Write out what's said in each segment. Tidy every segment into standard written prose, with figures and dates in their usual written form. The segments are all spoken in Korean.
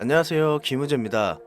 안녕하세요. 김우재입니다.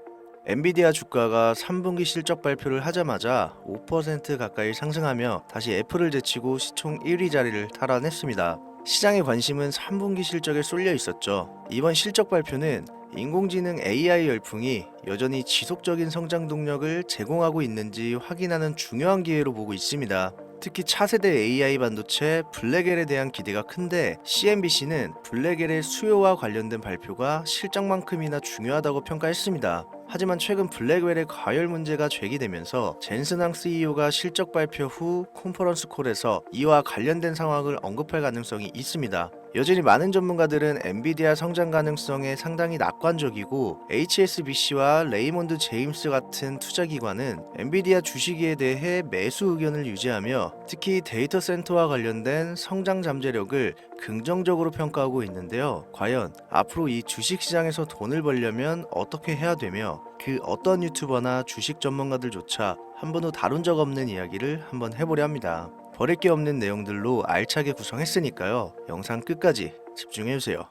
엔비디아 주가가 3분기 실적 발표를 하자마자 5% 가까이 상승하며 다시 애플을 제치고 시총 1위 자리를 탈환했습니다. 시장의 관심은 3분기 실적에 쏠려 있었죠. 이번 실적 발표는 인공지능 AI 열풍이 여전히 지속적인 성장 동력을 제공하고 있는지 확인하는 중요한 기회로 보고 있습니다. 특히 차세대 AI 반도체 블랙엘에 대한 기대가 큰데 CNBC는 블랙엘의 수요와 관련된 발표가 실적만큼이나 중요하다고 평가했습니다. 하지만 최근 블랙웰의 과열 문제가 제기되면서 젠슨항 CEO가 실적 발표 후 컨퍼런스 콜에서 이와 관련된 상황을 언급할 가능성이 있습니다. 여전히 많은 전문가들은 엔비디아 성장 가능성에 상당히 낙관적이고 HSBC와 레이몬드 제임스 같은 투자기관은 엔비디아 주식에 대해 매수 의견을 유지하며 특히 데이터 센터와 관련된 성장 잠재력을 긍정적으로 평가하고 있는데요. 과연 앞으로 이 주식시장에서 돈을 벌려면 어떻게 해야 되며 그 어떤 유튜버나 주식 전문가들조차 한 번도 다룬 적 없는 이야기를 한번 해보려 합니다. 버릴 게 없는 내용들로 알차게 구성했으니까요. 영상 끝까지 집중해주세요.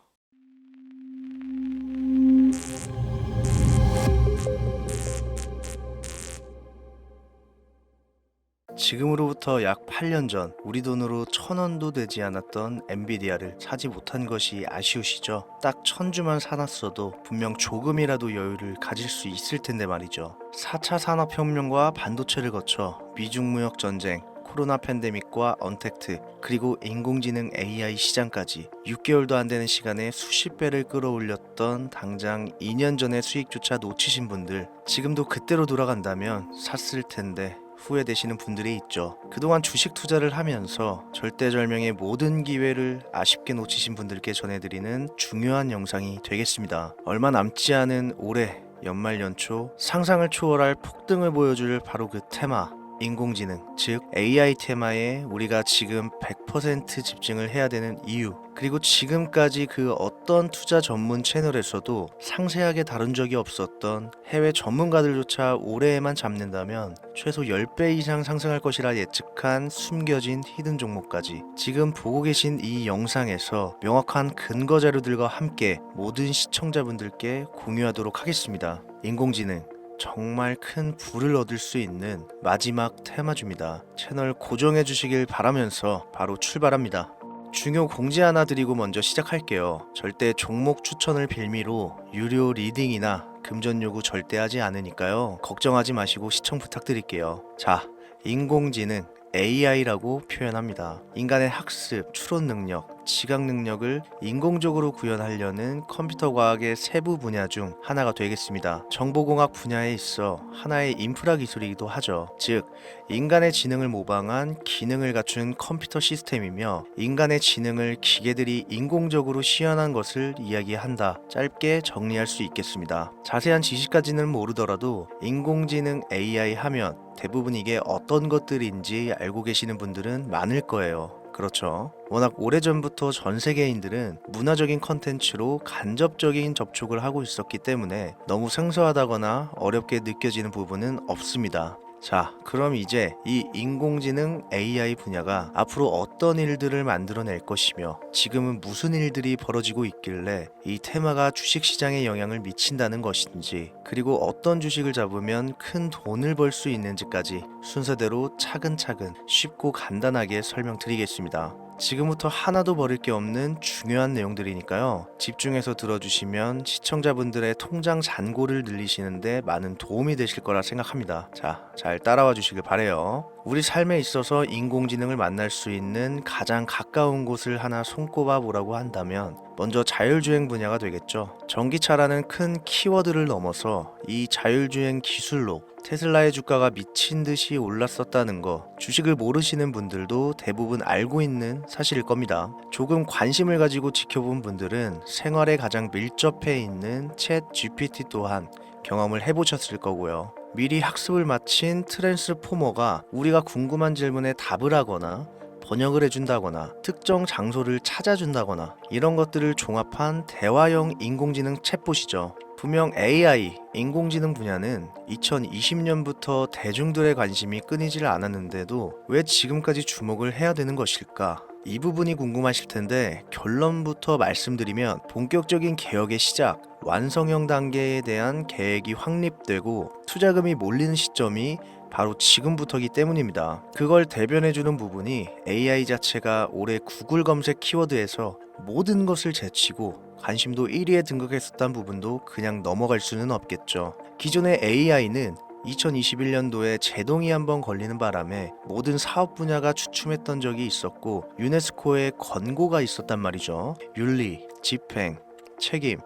지금으로부터 약 8년 전 우리 돈으로 1,000원도 되지 않았던 엔비디아를 사지 못한 것이 아쉬우시죠? 딱 1,000주만 사놨어도 분명 조금이라도 여유를 가질 수 있을 텐데 말이죠. 4차 산업혁명과 반도체를 거쳐 미중무역 전쟁, 코로나 팬데믹과 언택트, 그리고 인공지능 AI 시장까지 6개월도 안 되는 시간에 수십 배를 끌어올렸던 당장 2년 전의 수익조차 놓치신 분들, 지금도 그때로 돌아간다면 샀을 텐데 후회되시는 분들이 있죠. 그동안 주식 투자를 하면서 절대절명의 모든 기회를 아쉽게 놓치신 분들께 전해드리는 중요한 영상이 되겠습니다. 얼마 남지 않은 올해 연말 연초 상상을 초월할 폭등을 보여줄 바로 그 테마, 인공지능, 즉 AI 테마에 우리가 지금 100% 집중을 해야 되는 이유, 그리고 지금까지 그 어떤 투자 전문 채널에서도 상세하게 다룬 적이 없었던 해외 전문가들조차 올해에만 잡는다면 최소 10배 이상 상승할 것이라 예측한 숨겨진 히든 종목까지 지금 보고 계신 이 영상에서 명확한 근거 자료들과 함께 모든 시청자분들께 공유하도록 하겠습니다. 인공지능 정말 큰 부를 얻을 수 있는 마지막 테마주입니다. 채널 고정해 주시길 바라면서 바로 출발합니다. 중요 공지 하나 드리고 먼저 시작할게요. 절대 종목 추천을 빌미로 유료 리딩이나 금전 요구 절대 하지 않으니까요. 걱정하지 마시고 시청 부탁드릴게요. 자, 인공지능 AI라고 표현합니다. 인간의 학습, 추론 능력, 지각 능력을 인공적으로 구현하려는 컴퓨터 과학의 세부 분야 중 하나가 되겠습니다. 정보공학 분야에 있어 하나의 인프라 기술이기도 하죠. 즉, 인간의 지능을 모방한 기능을 갖춘 컴퓨터 시스템이며 인간의 지능을 기계들이 인공적으로 시연한 것을 이야기한다. 짧게 정리할 수 있겠습니다. 자세한 지식까지는 모르더라도 인공지능 AI 하면 대부분 이게 어떤 것들인지 알고 계시는 분들은 많을 거예요. 그렇죠. 워낙 오래전부터 전 세계인들은 문화적인 컨텐츠로 간접적인 접촉을 하고 있었기 때문에 너무 생소하다거나 어렵게 느껴지는 부분은 없습니다. 자, 그럼 이제 이 인공지능 AI 분야가 앞으로 어떤 일들을 만들어낼 것이며 지금은 무슨 일들이 벌어지고 있길래 이 테마가 주식시장에 영향을 미친다는 것인지, 그리고 어떤 주식을 잡으면 큰 돈을 벌 수 있는지까지 순서대로 차근차근 쉽고 간단하게 설명드리겠습니다. 지금부터 하나도 버릴 게 없는 중요한 내용들이니까요. 집중해서 들어주시면 시청자분들의 통장 잔고를 늘리시는데 많은 도움이 되실 거라 생각합니다. 자, 잘 따라와 주시길 바래요. 우리 삶에 있어서 인공지능을 만날 수 있는 가장 가까운 곳을 하나 손꼽아 보라고 한다면 먼저 자율주행 분야가 되겠죠. 전기차라는 큰 키워드를 넘어서 이 자율주행 기술로 테슬라의 주가가 미친 듯이 올랐었다는 거, 주식을 모르시는 분들도 대부분 알고 있는 사실일 겁니다. 조금 관심을 가지고 지켜본 분들은 생활에 가장 밀접해 있는 챗 GPT 또한 경험을 해보셨을 거고요. 미리 학습을 마친 트랜스포머가 우리가 궁금한 질문에 답을 하거나 번역을 해준다거나 특정 장소를 찾아준다거나 이런 것들을 종합한 대화형 인공지능 챗봇이죠. 분명 AI, 인공지능 분야는 2020년부터 대중들의 관심이 끊이질 않았는데도 왜 지금까지 주목을 해야 되는 것일까? 이 부분이 궁금하실 텐데 결론부터 말씀드리면 본격적인 개혁의 시작, 완성형 단계에 대한 계획이 확립되고 투자금이 몰리는 시점이 바로 지금부터기 때문입니다. 그걸 대변해주는 부분이 AI 자체가 올해 구글 검색 키워드에서 모든 것을 제치고 관심도 1위에 등극했었던 부분도 그냥 넘어갈 수는 없겠죠. 기존의 AI는 2021년도에 제동이 한번 걸리는 바람에 모든 사업 분야가 주춤했던 적이 있었고 유네스코의 권고가 있었단 말이죠. 윤리, 집행, 책임,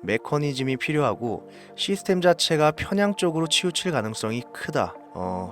메커니즘이 필요하고 시스템 자체가 편향적으로 치우칠 가능성이 크다.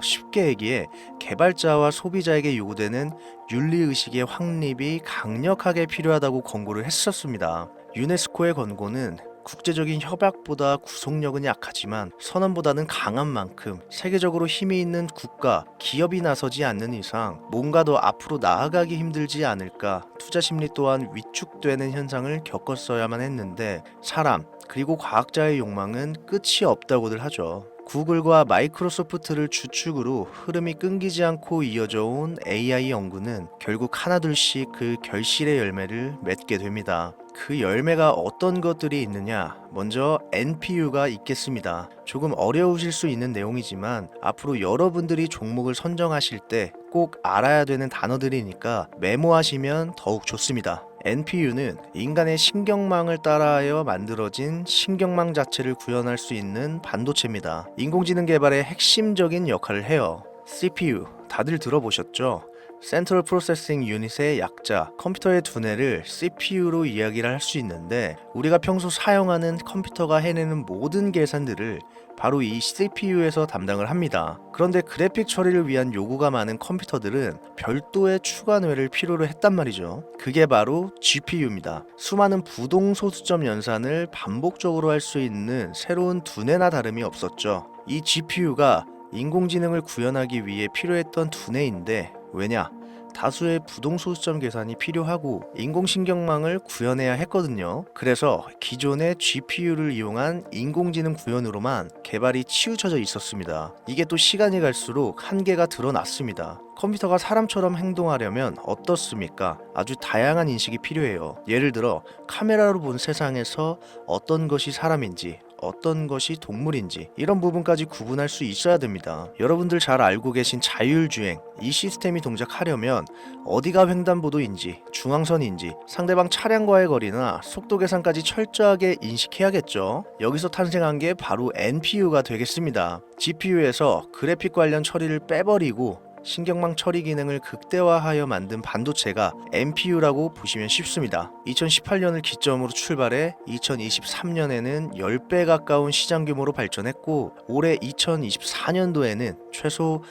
쉽게 얘기해 개발자와 소비자에게 요구되는 윤리의식의 확립이 강력하게 필요하다고 권고를 했었습니다. 유네스코의 권고는 국제적인 협약보다 구속력은 약하지만 선언보다는 강한 만큼 세계적으로 힘이 있는 국가, 기업이 나서지 않는 이상 뭔가 더 앞으로 나아가기 힘들지 않을까, 투자 심리 또한 위축되는 현상을 겪었어야만 했는데 사람, 그리고 과학자의 욕망은 끝이 없다고들 하죠. 구글과 마이크로소프트를 주축으로 흐름이 끊기지 않고 이어져 온 AI 연구는 결국 하나둘씩 그 결실의 열매를 맺게 됩니다. 그 열매가 어떤 것들이 있느냐? 먼저 NPU가 있겠습니다. 조금 어려우실 수 있는 내용이지만 앞으로 여러분들이 종목을 선정하실 때 꼭 알아야 되는 단어들이니까 메모하시면 더욱 좋습니다. NPU는 인간의 신경망을 따라하여 만들어진 신경망 자체를 구현할 수 있는 반도체입니다. 인공지능 개발의 핵심적인 역할을 해요. CPU, 다들 들어보셨죠? Central Processing Unit의 약자, 컴퓨터의 두뇌를 CPU로 이야기를 할 수 있는데 우리가 평소 사용하는 컴퓨터가 해내는 모든 계산들을 바로 이 CPU에서 담당을 합니다. 그런데 그래픽 처리를 위한 요구가 많은 컴퓨터들은 별도의 추가 뇌를 필요로 했단 말이죠. 그게 바로 GPU입니다. 수많은 부동소수점 연산을 반복적으로 할 수 있는 새로운 두뇌나 다름이 없었죠. 이 GPU가 인공지능을 구현하기 위해 필요했던 두뇌인데 왜냐? 다수의 부동소수점 계산이 필요하고 인공신경망을 구현해야 했거든요. 그래서 기존의 GPU를 이용한 인공지능 구현으로만 개발이 치우쳐져 있었습니다. 이게 또 시간이 갈수록 한계가 드러났습니다. 컴퓨터가 사람처럼 행동하려면 어떻습니까? 아주 다양한 인식이 필요해요. 예를 들어 카메라로 본 세상에서 어떤 것이 사람인지 어떤 것이 동물인지 이런 부분까지 구분할 수 있어야 됩니다. 여러분들 잘 알고 계신 자율주행, 이 시스템이 동작하려면 어디가 횡단보도인지 중앙선인지 상대방 차량과의 거리나 속도 계산까지 철저하게 인식해야겠죠. 여기서 탄생한 게 바로 NPU가 되겠습니다. GPU에서 그래픽 관련 처리를 빼버리고 신경망 처리 기능을 극대화하여 만든 반도체가 NPU라고 보시면 쉽습니다. 2018년을 기점으로 출발해 2023년에는 10배 가까운 시장 규모로 발전했고 올해 2024년도에는 최소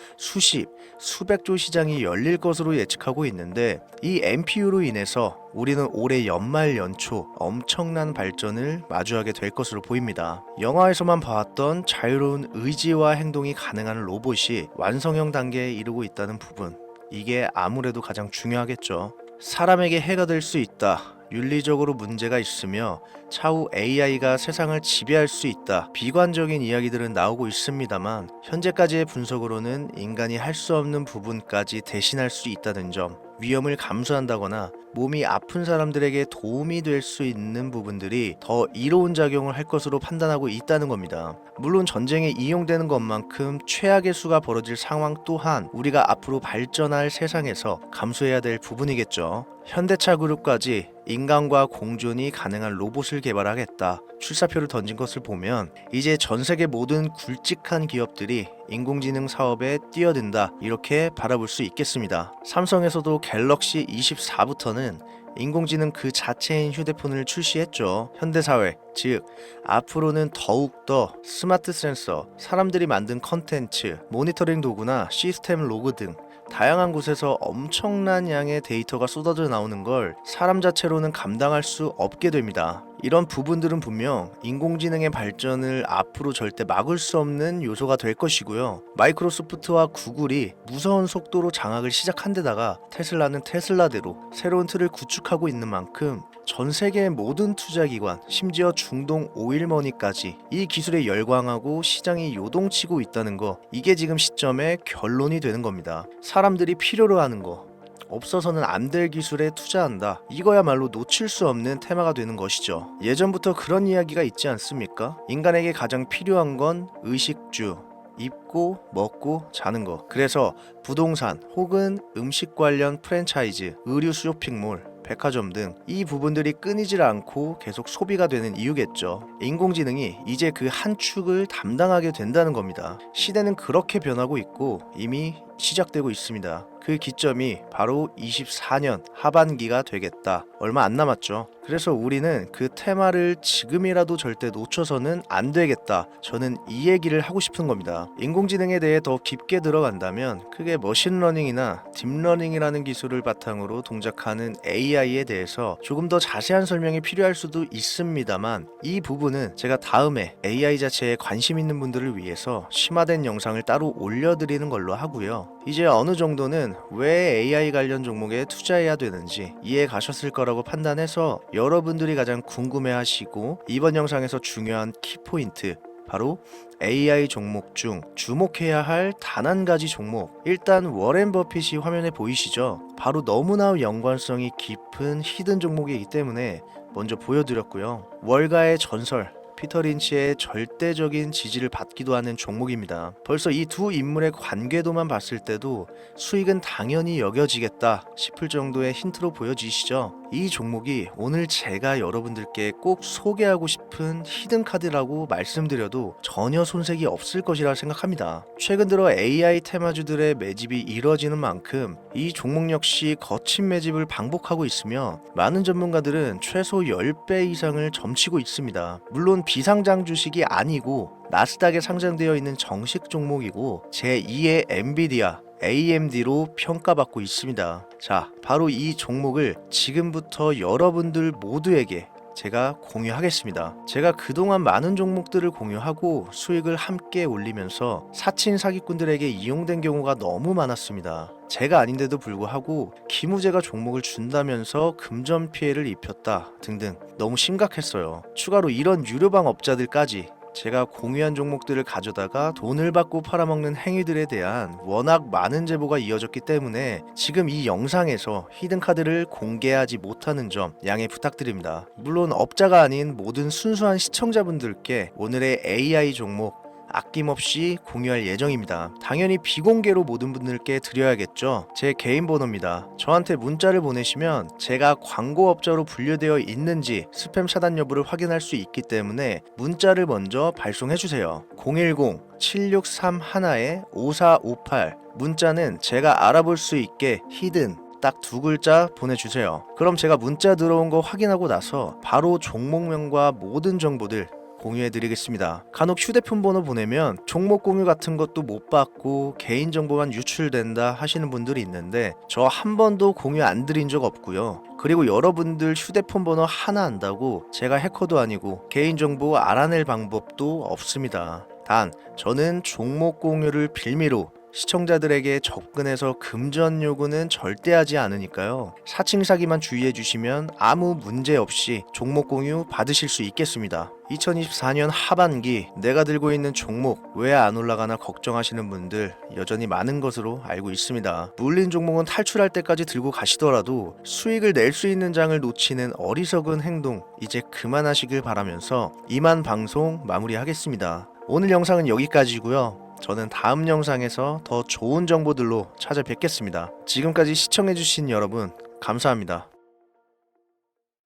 수백조 시장이 열릴 것으로 예측하고 있는데 이 NPU로 인해서 우리는 올해 연말 연초 엄청난 발전을 마주하게 될 것으로 보입니다. 영화에서만 봐왔던 자유로운 의지와 행동이 가능한 로봇이 완성형 단계에 이르고 있다는 부분, 이게 아무래도 가장 중요하겠죠. 사람에게 해가 될 수 있다. 윤리적으로 문제가 있으며 차후 AI가 세상을 지배할 수 있다. 비관적인 이야기들은 나오고 있습니다만 현재까지의 분석으로는 인간이 할 수 없는 부분까지 대신할 수 있다는 점, 위험을 감수한다거나 몸이 아픈 사람들에게 도움이 될 수 있는 부분들이 더 이로운 작용을 할 것으로 판단하고 있다는 겁니다. 물론 전쟁에 이용되는 것만큼 최악의 수가 벌어질 상황 또한 우리가 앞으로 발전할 세상에서 감수해야 될 부분이겠죠. 현대차 그룹까지 인간과 공존이 가능한 로봇을 개발하겠다. 출사표를 던진 것을 보면 이제 전 세계 모든 굵직한 기업들이 인공지능 사업에 뛰어든다, 이렇게 바라볼 수 있겠습니다. 삼성에서도 갤럭시 24부터는 인공지능 그 자체인 휴대폰을 출시했죠. 현대사회, 즉 앞으로는 더욱더 스마트 센서, 사람들이 만든 컨텐츠, 모니터링 도구나 시스템 로그 등 다양한 곳에서 엄청난 양의 데이터가 쏟아져 나오는 걸 사람 자체로는 감당할 수 없게 됩니다. 이런 부분들은 분명 인공지능의 발전을 앞으로 절대 막을 수 없는 요소가 될 것이고요. 마이크로소프트와 구글이 무서운 속도로 장악을 시작한 데다가 테슬라는 테슬라대로 새로운 틀을 구축하고 있는 만큼 전 세계의 모든 투자기관, 심지어 중동 오일머니까지 이 기술에 열광하고 시장이 요동치고 있다는 거, 이게 지금 시점의 결론이 되는 겁니다. 사람들이 필요로 하는 거, 없어서는 안 될 기술에 투자한다. 이거야말로 놓칠 수 없는 테마가 되는 것이죠. 예전부터 그런 이야기가 있지 않습니까? 인간에게 가장 필요한 건 의식주, 입고 먹고 자는 거. 그래서 부동산 혹은 음식 관련 프랜차이즈, 의류 쇼핑몰, 백화점 등 이 부분들이 끊이질 않고 계속 소비가 되는 이유겠죠. 인공지능이 이제 그 한 축을 담당하게 된다는 겁니다. 시대는 그렇게 변하고 있고 이미 시작되고 있습니다. 그 기점이 바로 24년 하반기가 되겠다. 얼마 안 남았죠. 그래서 우리는 그 테마를 지금이라도 절대 놓쳐서는 안 되겠다. 저는 이 얘기를 하고 싶은 겁니다. 인공지능에 대해 더 깊게 들어간다면 크게 머신러닝이나 딥러닝이라는 기술을 바탕으로 동작하는 AI에 대해서 조금 더 자세한 설명이 필요할 수도 있습니다만 이 부분은 제가 다음에 AI 자체에 관심 있는 분들을 위해서 심화된 영상을 따로 올려드리는 걸로 하고요. 이제 어느 정도는 왜 AI 관련 종목에 투자해야 되는지 이해 가셨을 거라고 판단해서 여러분들이 가장 궁금해하시고 이번 영상에서 중요한 키포인트, 바로 AI 종목 중 주목해야 할 단 한 가지 종목. 일단 워렌 버핏이 화면에 보이시죠? 바로 너무나 연관성이 깊은 히든 종목이기 때문에 먼저 보여드렸고요. 월가의 전설 피터 린치의 절대적인 지지를 받기도 하는 종목입니다. 벌써 이 두 인물의 관계도만 봤을 때도 수익은 당연히 여겨지겠다 싶을 정도의 힌트로 보여지시죠? 이 종목이 오늘 제가 여러분들께 꼭 소개하고 싶은 히든 카드라고 말씀드려도 전혀 손색이 없을 것이라 생각합니다. 최근 들어 AI 테마주들의 매집이 이뤄지는 만큼 이 종목 역시 거친 매집을 반복하고 있으며 많은 전문가들은 최소 10배 이상을 점치고 있습니다. 물론 비상장 주식이 아니고 나스닥에 상장되어 있는 정식 종목이고 제2의 엔비디아, AMD로 평가받고 있습니다. 자, 바로 이 종목을 지금부터 여러분들 모두에게 제가 공유하겠습니다. 제가 그동안 많은 종목들을 공유하고 수익을 함께 올리면서 사칭 사기꾼들에게 이용된 경우가 너무 많았습니다. 제가 아닌데도 불구하고 기무제가 종목을 준다면서 금전 피해를 입혔다 등등 너무 심각했어요. 추가로 이런 유료방 업자들까지 제가 공유한 종목들을 가져다가 돈을 받고 팔아먹는 행위들에 대한 워낙 많은 제보가 이어졌기 때문에 지금 이 영상에서 히든카드를 공개하지 못하는 점 양해 부탁드립니다. 물론 업자가 아닌 모든 순수한 시청자분들께 오늘의 AI 종목 아낌없이 공유할 예정입니다. 당연히 비공개로 모든 분들께 드려야겠죠. 제 개인 번호입니다. 저한테 문자를 보내시면 제가 광고업자로 분류되어 있는지 스팸 차단 여부를 확인할 수 있기 때문에 문자를 먼저 발송해주세요. 010-7631-5458 문자는 제가 알아볼 수 있게 히든 딱 두 글자 보내주세요. 그럼 제가 문자 들어온 거 확인하고 나서 바로 종목명과 모든 정보들 공유해드리겠습니다. 간혹 휴대폰 번호 보내면 종목 공유 같은 것도 못 받고 개인정보만 유출된다 하시는 분들이 있는데 저 한 번도 공유 안 드린 적 없고요. 그리고 여러분들 휴대폰 번호 하나 안다고 제가 해커도 아니고 개인정보 알아낼 방법도 없습니다. 단 저는 종목 공유를 빌미로 시청자들에게 접근해서 금전 요구는 절대 하지 않으니까요. 사칭 사기만 주의해 주시면 아무 문제 없이 종목 공유 받으실 수 있겠습니다. 2024년 하반기 내가 들고 있는 종목 왜 안 올라가나 걱정하시는 분들 여전히 많은 것으로 알고 있습니다. 물린 종목은 탈출할 때까지 들고 가시더라도 수익을 낼 수 있는 장을 놓치는 어리석은 행동 이제 그만하시길 바라면서 이만 방송 마무리하겠습니다. 오늘 영상은 여기까지고요. 저는 다음 영상에서 더 좋은 정보들로 찾아뵙겠습니다. 지금까지 시청해주신 여러분 감사합니다.